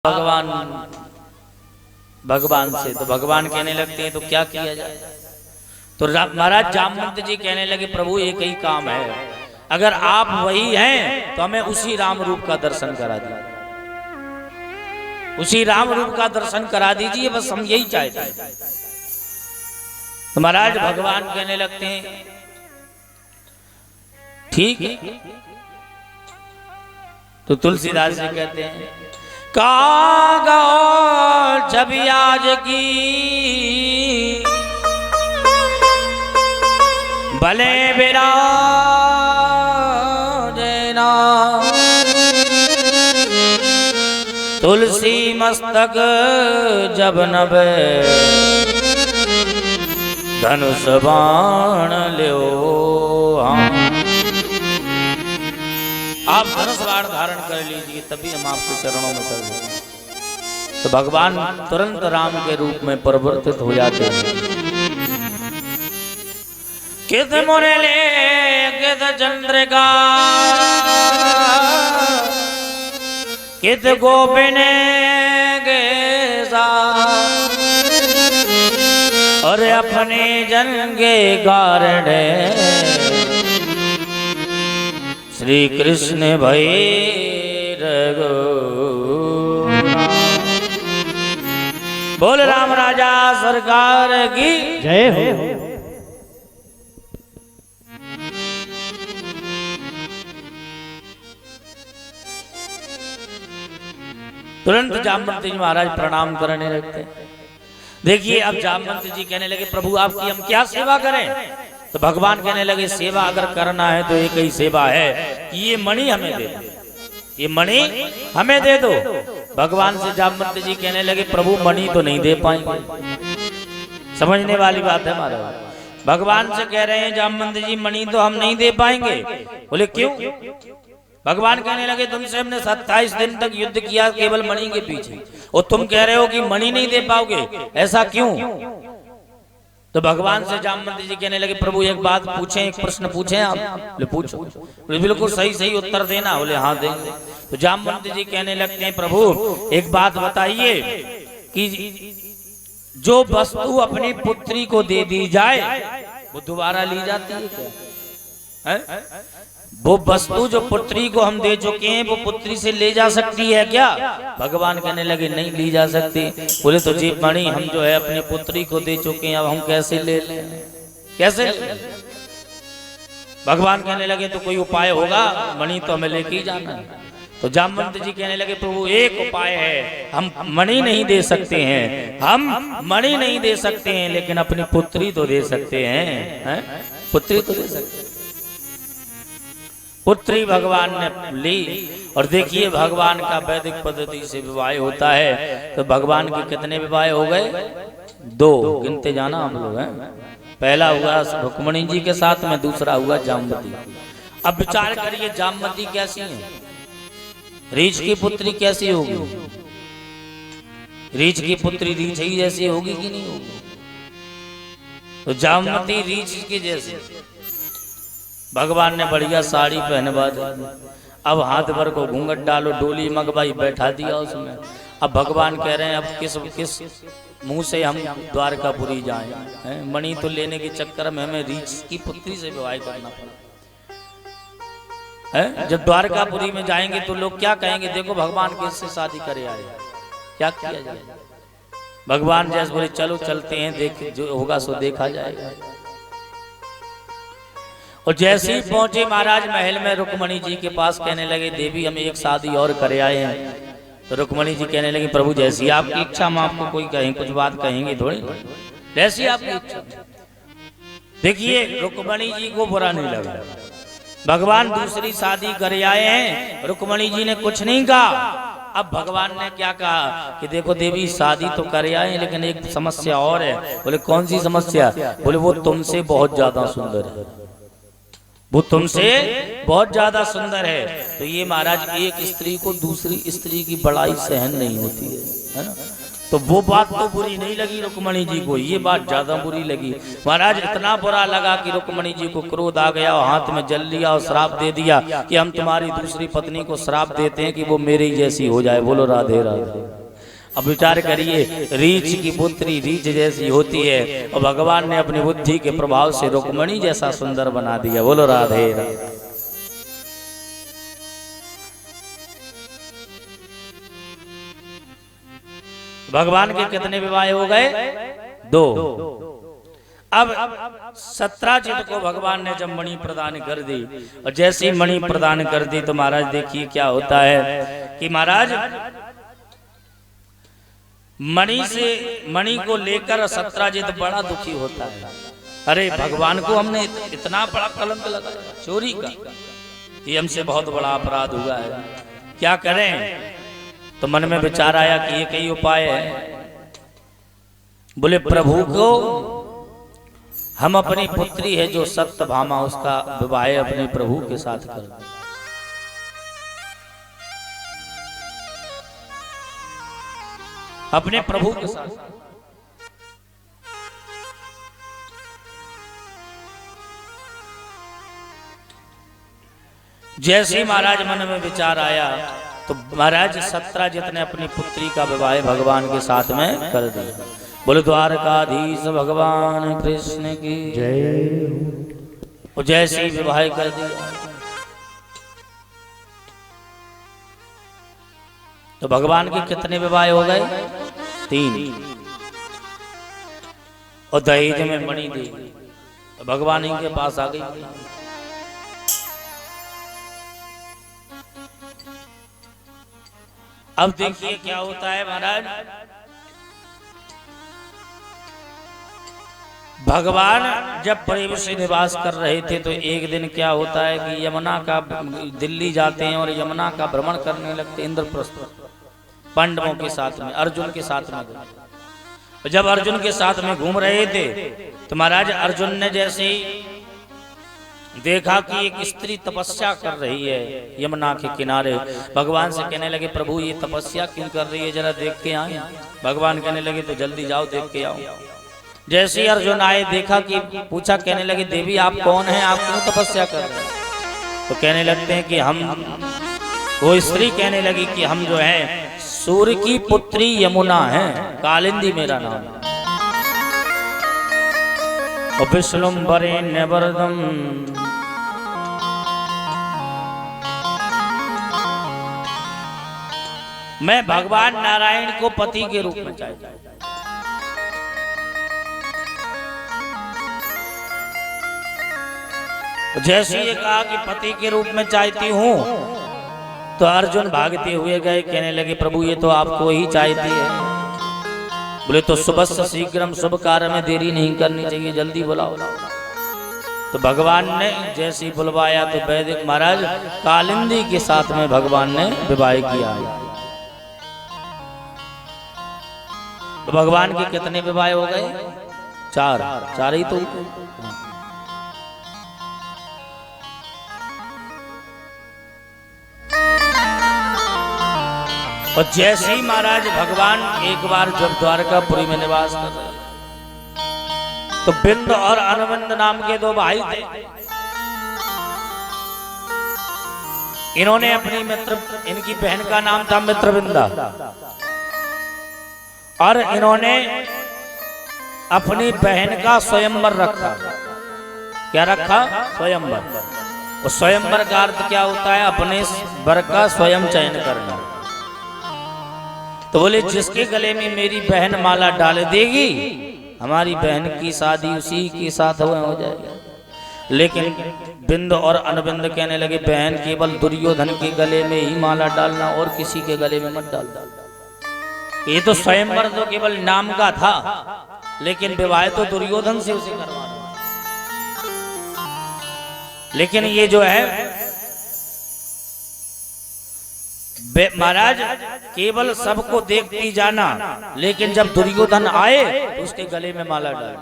भगवान भगवान से, तो भगवान कहने लगते हैं तो क्या किया जाए। तो महाराज जामवंत जी कहने लगे प्रभु एक ही काम है, अगर आप वही हैं तो हमें उसी राम रूप का दर्शन करा दीजिए, उसी राम रूप का दर्शन करा दीजिए, बस हम यही चाहते हैं। तो महाराज भगवान कहने लगते हैं ठीक है। तो तुलसीदास जी कहते हैं कागा छवि आज की भले बिराजना, तुलसी मस्तक जब नभे धनुष बाण ल्यो। आप धनुष बाण धारण कर लीजिए तभी हम आपके चरणों में चल जाएंगे। तो भगवान तुरंत राम के रूप में परिवर्तित हो जाते हैं। कित मुरली कित चंद्रिका कित गोपिन गेसा, और अपने जन के कारण श्री कृष्ण भई रघुनाथ। बोल राम राजा सरकार की जय हो। तुरंत जामवंत जी महाराज प्रणाम करने लगते हैं। देखिए अब जामवंत जी कहने लगे प्रभु आपकी हम क्या सेवा करें। तो भगवान कहने लगे सेवा अगर करना है तो एक ही सेवा है कि ये मणि हमें दे दो, ये मणि हमें दे दो। भगवान से जामवंत जी कहने लगे प्रभु मणि तो नहीं दे पाएंगे। समझने वाली बात है महाराज। भगवान से कह रहे हैं जामवंत जी मणि तो हम नहीं दे पाएंगे। बोले क्यों। भगवान कहने लगे तुमसे हमने 27 दिन तक युद्ध किया केवल मणि के पीछे, और तुम कह रहे हो कि मणि नहीं दे पाओगे, ऐसा क्यों। तो भगवान से जामवंत जी कहने लगे प्रभु एक बात पूछें, एक प्रश्न पूछें आप। बोले पूछो। बोले बिल्कुल सही सही उत्तर देना। बोले हाँ देंगे। तो जामवंत जी कहने लगते हैं प्रभु एक बात बताइए कि जो वस्तु अपनी पुत्री को दे दी जाए वो दोबारा ली जाती है क्या है? वो वस्तु जो पुत्री को हम दे चुके हैं वो पुत्री से ले जा सकती है क्या। भगवान कहने लगे नहीं ली जा सकती। बोले तो जी मणि हम जो है अपनी पुत्री को दे चुके हैं, अब हम कैसे ले लें, कैसे ले? भगवान कहने लगे तो कोई उपाय होगा, मणि तो हमें लेके ही जाना है। तो जामवंत जी कहने लगे प्रभु एक उपाय है, हम मणि नहीं दे सकते हैं, हम मणि नहीं दे सकते हैं लेकिन अपनी पुत्री तो दे सकते हैं, पुत्री तो दे सकते हैं। पुत्री भगवान ने ली। और देखिए भगवान का वैदिक पद्धति से विवाह होता है। तो भगवान के कितने विवाह हो गए, 2 गिनते जाना हम लोग हैं। पहला हुआ रुक्मिणी जी के साथ में, दूसरा हुआ जामवती। अब विचार करिए जामवती कैसी है, रीछ की पुत्री कैसी होगी। रीछ की पुत्री रीछ ही जैसी होगी कि नहीं होगी। तो जामवती रीछ की जैसी। भगवान ने बढ़िया साड़ी पहनवा दी। अब हाथ भर को घूंघट डालो, डोली मंगवाई, बैठा दिया उसमें। अब भगवान कह रहे हैं अब किस मुंह से हम द्वारकापुरी जाएं। मणि तो लेने के चक्कर में हमें रीछ की पुत्री से विवाह करना पड़ा। जब द्वारकापुरी में जाएंगे तो लोग क्या कहेंगे, देखो भगवान किससे शादी करे आए, क्या किया जाए। भगवान जैसे बोले चलो चलते हैं, देख जो होगा सो देखा जाएगा। और जैसे ही पहुंचे महाराज महल में रुक्मिणी जी के पास, कहने लगे देवी हम एक शादी और करे आए हैं। तो रुक्मिणी जी कहने लगे प्रभु जैसी आपकी इच्छा, हम आपको कोई कहें कुछ बात कहेंगे थोड़ी, जैसी आपकी इच्छा। देखिए रुक्मिणी जी को बुरा नहीं लगा। भगवान दूसरी शादी करे आए हैं, रुक्मिणी जी ने कुछ नहीं कहा। अब भगवान ने क्या कहा कि देखो देवी शादी तो करे आए हैं लेकिन एक समस्या और है। बोले कौन सी समस्या। बोले वो तुमसे बहुत ज्यादा सुंदर है, वो तुमसे बहुत ज्यादा सुंदर है। तो ये महाराज एक स्त्री को दूसरी स्त्री की बड़ाई सहन नहीं होती है ना। तो तो वो बात तो बुरी नहीं लगी रुक्मणी जी को, ये बात ज्यादा बुरी लगी। महाराज इतना बुरा लगा कि रुक्मणी जी को क्रोध आ गया और हाथ में जल लिया और श्राप दे दिया कि हम तुम्हारी दूसरी पत्नी को श्राप देते हैं कि वो मेरी जैसी हो जाए। बोलो राधे राधे। अब विचार करिए, रीछ की पुत्री रीछ जैसी होती है और भगवान ने अपनी बुद्धि के प्रभाव से रुक्मणी जैसा सुंदर बना दिया। बोलो राधे राधे। भगवान के कितने विवाह हो गए? 2। अब 17 को भगवान ने जब मणि प्रदान कर दी और जैसी मणि प्रदान कर दी तो महाराज देखिए क्या होता है कि महाराज मणि को लेकर 17 बड़ा दुखी होता है। अरे भगवान को हमने इतना बड़ा कलंक लगाया चोरी का, ये हमसे बहुत बड़ा अपराध हुआ है, क्या करें? तो मन में विचार आया कि ये कई उपाय है। बोले प्रभु को हम अपनी पुत्री है जो सत्यभामा उसका विवाह अपने प्रभु के साथ कर दें। अपने प्रभु के साथ जैसे महाराज मन में विचार आया तो महाराज 17 ने अपनी पुत्री का विवाह भगवान के साथ में कर दिया। बोले द्वारकाधीश भगवान कृष्ण की जय। वो जैसे ही विवाह कर दिया तो भगवान के कितने विवाह हो गए? 3। और दहेज में मणि दी तो भगवान ही के पास आ गई। अब देखिए क्या होता है महाराज, भगवान जब प्रेम से निवास कर रहे थे तो एक दिन क्या होता है कि यमुना का दिल्ली जाते हैं और यमुना का भ्रमण करने लगते इंद्रप्रस्थ पांडवों के साथ में, अर्जुन के साथ में। जब अर्जुन के साथ में घूम रहे थे तो महाराज अर्जुन ने जैसे देखा कि एक स्त्री तपस्या कर रही है यमुना के किनारे, भगवान से कहने लगे प्रभु ये तपस्या क्यों कर रही है, जरा देख के आए। भगवान कहने लगे तो जल्दी जाओ देख के आओ। जैसे ही अर्जुन आए देखा कि पूछा, कहने लगे देवी आप कौन हैं, आप क्यों तपस्या कर रहे हैं? तो कहने लगते हैं कि हम, वो स्त्री कहने लगी कि हम जो है सूर्य की पुत्री यमुना है, कालिंदी मेरा नाम है। विश्वम्भरेण्यवरदं मैं भगवान नारायण को पति के रूप में चाहता हूं। जैसे ये कहा कि पति के रूप में चाहती हूं तो अर्जुन भागते हुए गए, कहने लगे प्रभु ये तो आपको ही चाहती है। बोले तो सुबह शीघ्रम शुभ कार्य में देरी नहीं करनी चाहिए, जल्दी बुलाओ। तो भगवान ने जैसे ही बुलवाया तो वैदिक महाराज कालिंदी के साथ में भगवान ने विवाह किया। तो भगवान के कितने विवाह हो गए? 4 ही तो। और जैसे ही महाराज भगवान एक बार जब द्वारकापुरी में निवास कर रहे तो बिंद और अनुबिंद नाम के 2 भाई थे। इन्होंने अपनी मित्र, इनकी बहन का नाम था मित्रविंदा, और इन्होंने अपनी बहन का स्वयंवर रखा। क्या रखा? स्वयंवर। और स्वयंवर का अर्थ क्या होता है? अपने वर का स्वयं चयन करना। तो बोले जिसके गले में मेरी बहन माला डाल देगी हमारी बहन की शादी उसी के साथ हो जाएगी। लेकिन बिंद और अनुबिंद कहने लगे बहन केवल दुर्योधन के गले में ही माला डालना और किसी के गले में मत डालना। ये तो स्वयंवर तो केवल नाम का था, लेकिन विवाह तो दुर्योधन से उसे करवाना। लेकिन ये जो है महाराज केवल सबको देखती जाना, लेकिन जब दुर्योधन आए तो उसके गले में माला डाल।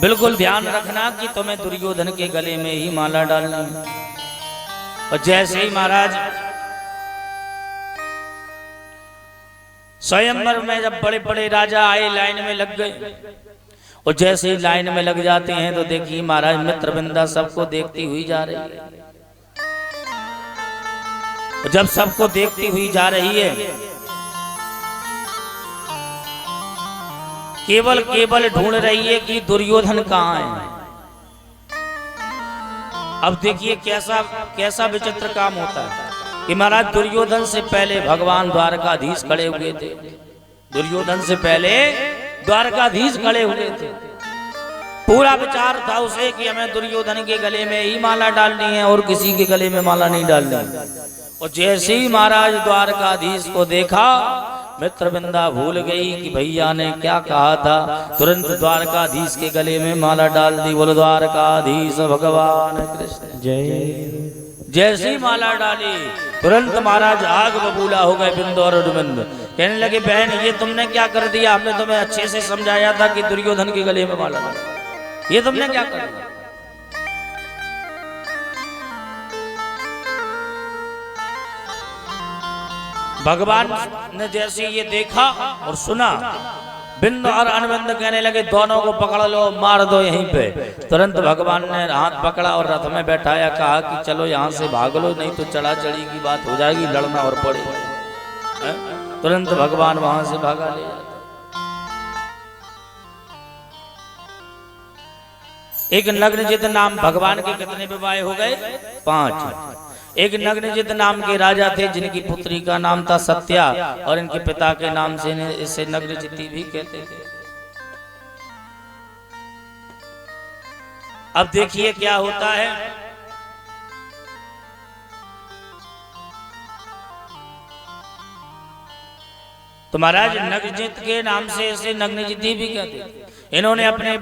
बिल्कुल ध्यान रखना कि तुम्हें दुर्योधन के गले में ही माला डालना है। और जैसे ही महाराज स्वयंवर में जब बड़े बड़े राजा आए लाइन में लग गए और जैसे ही लाइन में लग जाते हैं तो देखिए महाराज मित्रवृंदा सबको देखती हुई जा रही है। जब सबको देखती हुई जा रही है केवल केवल ढूंढ रही है कि दुर्योधन कहाँ है। अब देखिए कैसा कैसा विचित्र काम होता है कि महाराज दुर्योधन से पहले भगवान द्वारकाधीश खड़े हुए थे। दुर्योधन से पहले द्वारकाधीश खड़े हुए थे। पूरा विचार था उसे कि हमें दुर्योधन के गले में ही माला डालनी है और किसी के गले में माला नहीं डालनी है। और जैसे ही महाराज द्वारकाधीश को देखा मित्रवृंदा भूल गई कि भैया ने क्या कहा था। तुरंत द्वारकाधीश के गले में माला डाल दी। बोलो द्वारकाधीश भगवान कृष्ण जय। जैसी माला डाली तुरंत महाराज आग बबूला हो गए बिंदु और उद्बिंदु। कहने लगे बहन ये तुमने क्या कर दिया। हमने तुम्हें अच्छे से समझाया था कि दुर्योधन के गले में माला डाल, ये तुमने क्या कर दिया। भगवान ने जैसे ये देखा और सुना बिंदु और अनुबिंदु कहने लगे दोनों को पकड़ लो मार दो यहीं पे। तुरंत भगवान ने हाथ पकड़ा और रथ में बैठाया, कहा कि चलो यहाँ से भाग लो नहीं तो चढ़ा चढ़ी की बात हो जाएगी, लड़ना और पड़ेगा। तुरंत भगवान वहां से भागा ले जाते। एक नग्नजित नाम भगवान के कितने विवाह हो गए 5। एक नग्नजित नाम के राजा थे जिनकी पुत्री का नाम था सत्या और इनके पिता के नाम से इसे नग्नजिती भी कहते थे। अब देखिए क्या होता है। तो महाराज नग्नजित के नाम से इसे नग्नजिती भी कहते थे। इन्होंने अपने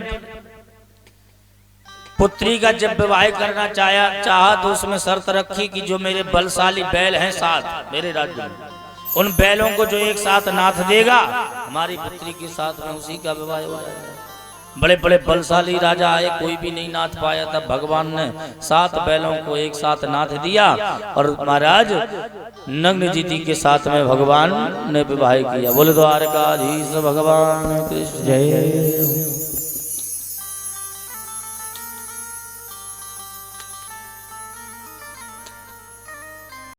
पुत्री का जब विवाह करना चाहा तो उसमें शर्त रखी कि जो मेरे बलशाली बैल हैं 7 मेरे राज्य में, उन बैलों को जो एक साथ नाथ देगा हमारी पुत्री के साथ में उसी का विवाह हो जाएगा। बड़े बड़े बलशाली राजा आए, कोई भी नहीं नाथ पाया। तब भगवान ने 7 बैलों को एक साथ नाथ दिया और महाराज नग्नजिती के साथ में भगवान ने विवाह किया। बोले द्वारकाधीश भगवान कृष्ण जय।